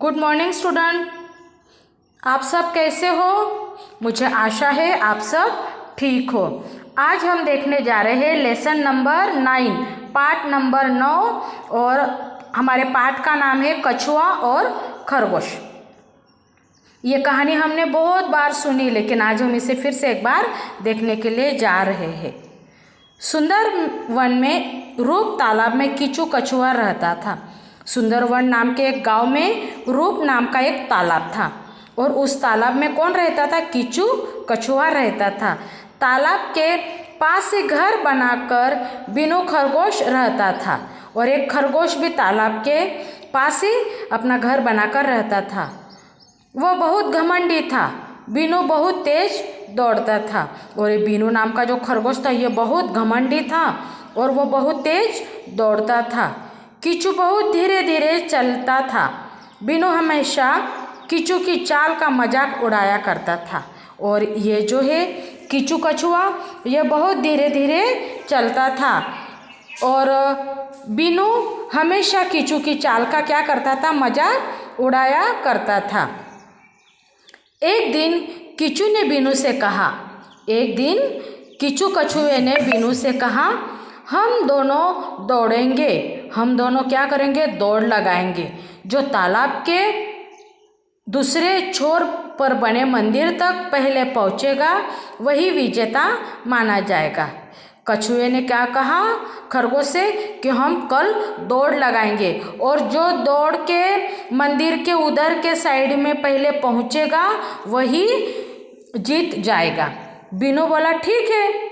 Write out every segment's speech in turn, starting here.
Good morning student. आप सब कैसे हो? मुझे आशा है आप सब ठीक हो। आज हम देखने जा रहे हैं लेसन नंबर 9, पाठ नंबर 9 और हमारे पाठ का नाम है कछुआ और खरगोश। ये कहानी हमने बहुत बार सुनी, लेकिन आज हम इसे फिर से एक बार देखने के लिए जा रहे हैं। सुंदर वन में रूप तालाब में कीचू कछुआ रहता था। सुंदरवन नाम के एक गांव में रूप नाम का एक तालाब था और उस तालाब में कौन रहता था? कीचू कछुआ रहता था। तालाब के पास ही घर बनाकर बिनू खरगोश रहता था और एक खरगोश भी तालाब के पास ही अपना घर बनाकर रहता था। वह बहुत घमंडी था। बिनू बहुत तेज दौड़ता था और ये बिनू नाम का जो खरगोश था ये बहुत घमंडी था और वह बहुत तेज दौड़ता था। कीचू बहुत धीरे धीरे चलता था। बिनू हमेशा कीचू की चाल का मजाक उड़ाया करता था और ये जो है कीचू कछुआ ये बहुत धीरे धीरे चलता था और बिनू हमेशा कीचू की चाल का क्या करता था? मजाक उड़ाया करता था। एक दिन कीचू ने बिनू से कहा, एक दिन कीचू कछुए ने बिनू से कहा, हम दोनों दौड़ेंगे, हम दोनों क्या करेंगे? दौड़ लगाएंगे। जो तालाब के दूसरे छोर पर बने मंदिर तक पहले पहुंचेगा वही विजेता माना जाएगा। कछुए ने क्या कहा खरगोश से कि हम कल दौड़ लगाएंगे और जो दौड़ के मंदिर के उधर के साइड में पहले पहुंचेगा वही जीत जाएगा। बिनू बोला ठीक है।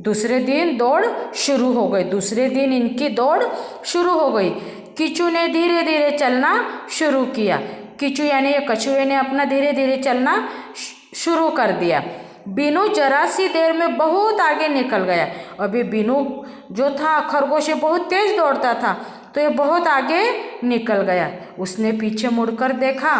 दूसरे दिन दौड़ शुरू हो गई। दूसरे दिन इनकी दौड़ शुरू हो गई। कीचू ने धीरे धीरे चलना शुरू किया। कीचू यानी ये कछुए ने अपना धीरे धीरे चलना शुरू कर दिया। बिनू जरा सी देर में बहुत आगे निकल गया। अभी बिनू जो था खरगोश बहुत तेज दौड़ता था तो ये बहुत आगे निकल गया। उसने पीछे मुड़कर देखा,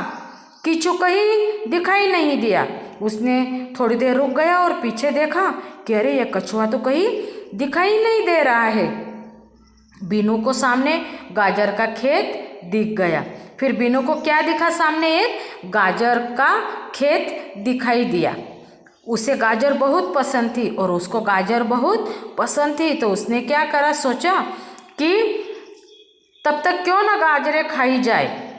कीचू कहीं दिखाई नहीं दिया। उसने थोड़ी देर रुक गया और पीछे देखा कि अरे ये कछुआ तो कहीं दिखाई नहीं दे रहा है। बिनू को सामने गाजर का खेत दिख गया। फिर बिनू को क्या दिखा? सामने एक गाजर का खेत दिखाई दिया। उसे गाजर बहुत पसंद थी और उसको गाजर बहुत पसंद थी तो उसने क्या करा? सोचा कि तब तक क्यों ना गाजरें खाई जाए।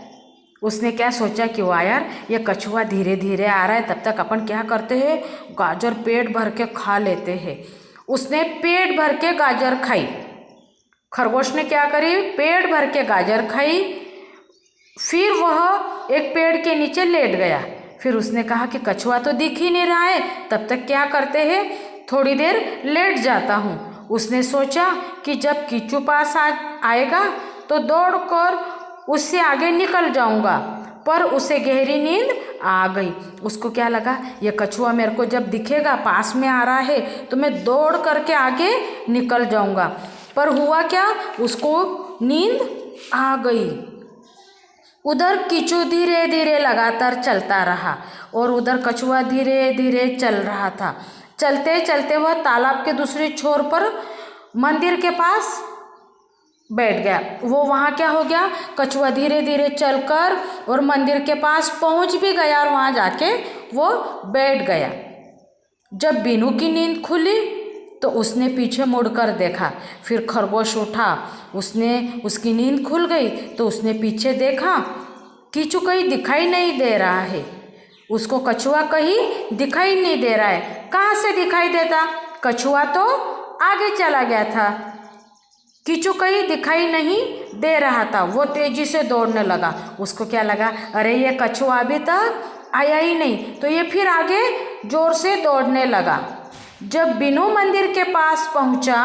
उसने क्या सोचा कि वाह यार ये कछुआ धीरे धीरे आ रहा है, तब तक अपन क्या करते हैं? गाजर पेट भर के खा लेते हैं। उसने पेट भर के गाजर खाई। खरगोश ने क्या करी? पेट भर के गाजर खाई। फिर वह एक पेड़ के नीचे लेट गया। फिर उसने कहा कि कछुआ तो दिख ही नहीं रहा है, तब तक क्या करते हैं? थोड़ी देर लेट जाता हूँ। उसने सोचा कि जब कीचू पास आएगा तो दौड़कर उससे आगे निकल जाऊंगा, पर उसे गहरी नींद आ गई। उसको क्या लगा, ये कछुआ मेरे को जब दिखेगा पास में आ रहा है तो मैं दौड़ करके आगे निकल जाऊंगा। पर हुआ क्या? उसको नींद आ गई। उधर कीचू धीरे धीरे लगातार चलता रहा और उधर कछुआ धीरे धीरे चल रहा था। चलते चलते वह तालाब के दूसरे छोर पर मंदिर के पास बैठ गया। वो वहाँ क्या हो गया? कछुआ धीरे धीरे चलकर और मंदिर के पास पहुँच भी गया और वहाँ जाके वो बैठ गया। जब बिनू की नींद खुली तो उसने पीछे मुड़कर देखा। फिर खरगोश उठा, उसकी नींद खुल गई तो उसने पीछे देखा, कीचू कहीं दिखाई नहीं दे रहा है। उसको कछुआ कहीं दिखाई नहीं दे रहा है। कहाँ से दिखाई देता? कछुआ तो आगे चला गया था। कीचू कहीं दिखाई नहीं दे रहा था। वो तेजी से दौड़ने लगा। उसको क्या लगा, अरे ये कछुआ अभी तक आया ही नहीं, तो ये फिर आगे जोर से दौड़ने लगा। जब बिनू मंदिर के पास पहुंचा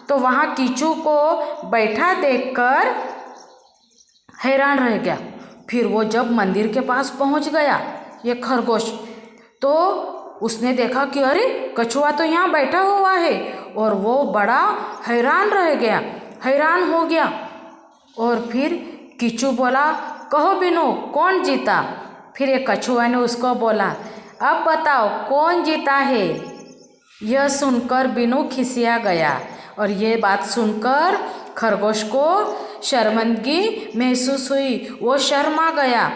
तो वहां कीचू को बैठा देखकर हैरान रह गया। फिर वो जब मंदिर के पास पहुंच गया ये खरगोश, तो उसने देखा कि अरे कछुआ तो यहाँ बैठा हुआ है और वो बड़ा हैरान रह गया, हैरान हो गया। और फिर कीचू बोला, कहो बिनू कौन जीता? फिर ये कछुआ ने उसको बोला, अब बताओ कौन जीता है? यह सुनकर बिनू खिसिया गया और ये बात सुनकर खरगोश को शर्मिंदगी महसूस हुई। वो शर्मा गया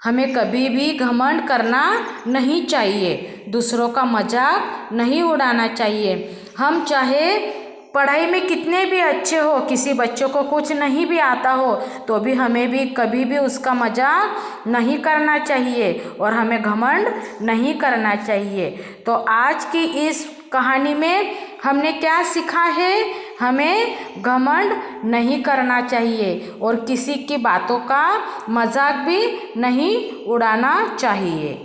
हमें कभी भी घमंड करना नहीं चाहिए, दूसरों का मजाक नहीं उड़ाना चाहिए। हम चाहे पढ़ाई में कितने भी अच्छे हो, किसी बच्चों को कुछ नहीं भी आता हो तो भी हमें भी कभी भी उसका मजाक नहीं करना चाहिए और हमें घमंड नहीं करना चाहिए। तो आज की इस कहानी में हमने क्या सीखा है? हमें घमंड नहीं करना चाहिए और किसी की बातों का मजाक भी नहीं उड़ाना चाहिए।